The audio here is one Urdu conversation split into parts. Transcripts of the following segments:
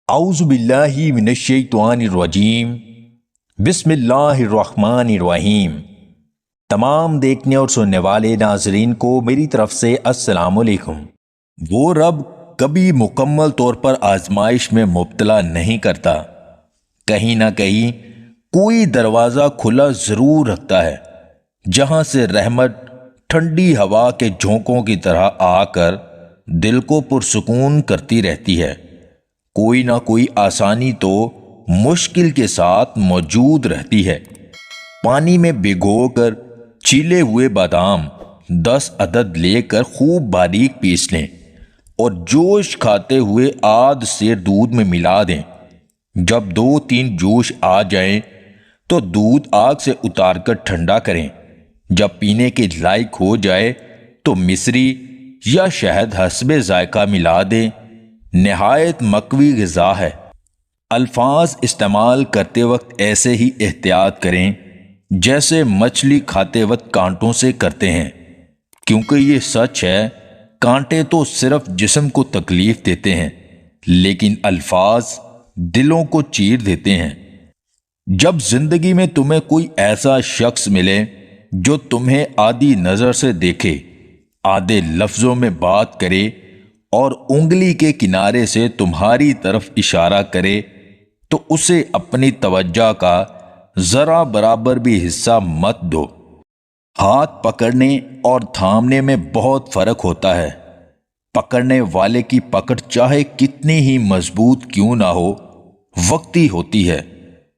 اعوذ باللہ من الشیطان الرجیم بسم اللہ الرحمن الرحیم۔ تمام دیکھنے اور سننے والے ناظرین کو میری طرف سے السلام علیکم۔ وہ رب کبھی مکمل طور پر آزمائش میں مبتلا نہیں کرتا، کہیں نہ کہیں کوئی دروازہ کھلا ضرور رکھتا ہے جہاں سے رحمت ٹھنڈی ہوا کے جھونکوں کی طرح آ کر دل کو پرسکون کرتی رہتی ہے۔ کوئی نہ کوئی آسانی تو مشکل کے ساتھ موجود رہتی ہے۔ پانی میں بھگو کر چیلے ہوئے بادام 10 عدد لے کر خوب باریک پیس لیں اور جوش کھاتے ہوئے آدھ سیر دودھ میں ملا دیں۔ جب 2-3 جوش آ جائیں تو دودھ آگ سے اتار کر ٹھنڈا کریں۔ جب پینے کے لائق ہو جائے تو مصری یا شہد حسب ذائقہ ملا دیں۔ نہایت مقوی غذا ہے۔ الفاظ استعمال کرتے وقت ایسے ہی احتیاط کریں جیسے مچھلی کھاتے وقت کانٹوں سے کرتے ہیں، کیونکہ یہ سچ ہے، کانٹے تو صرف جسم کو تکلیف دیتے ہیں لیکن الفاظ دلوں کو چیر دیتے ہیں۔ جب زندگی میں تمہیں کوئی ایسا شخص ملے جو تمہیں آدھی نظر سے دیکھے، آدھے لفظوں میں بات کرے اور انگلی کے کنارے سے تمہاری طرف اشارہ کرے تو اسے اپنی توجہ کا ذرا برابر بھی حصہ مت دو۔ ہاتھ پکڑنے اور تھامنے میں بہت فرق ہوتا ہے۔ پکڑنے والے کی پکڑ چاہے کتنی ہی مضبوط کیوں نہ ہو، وقتی ہوتی ہے،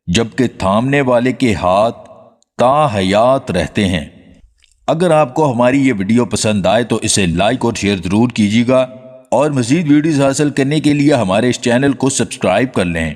جبکہ تھامنے والے کے ہاتھ تا حیات رہتے ہیں۔ اگر آپ کو ہماری یہ ویڈیو پسند آئے تو اسے لائک اور شیئر ضرور کیجیے گا، اور مزید ویڈیوز حاصل کرنے کے لیے ہمارے اس چینل کو سبسکرائب کر لیں۔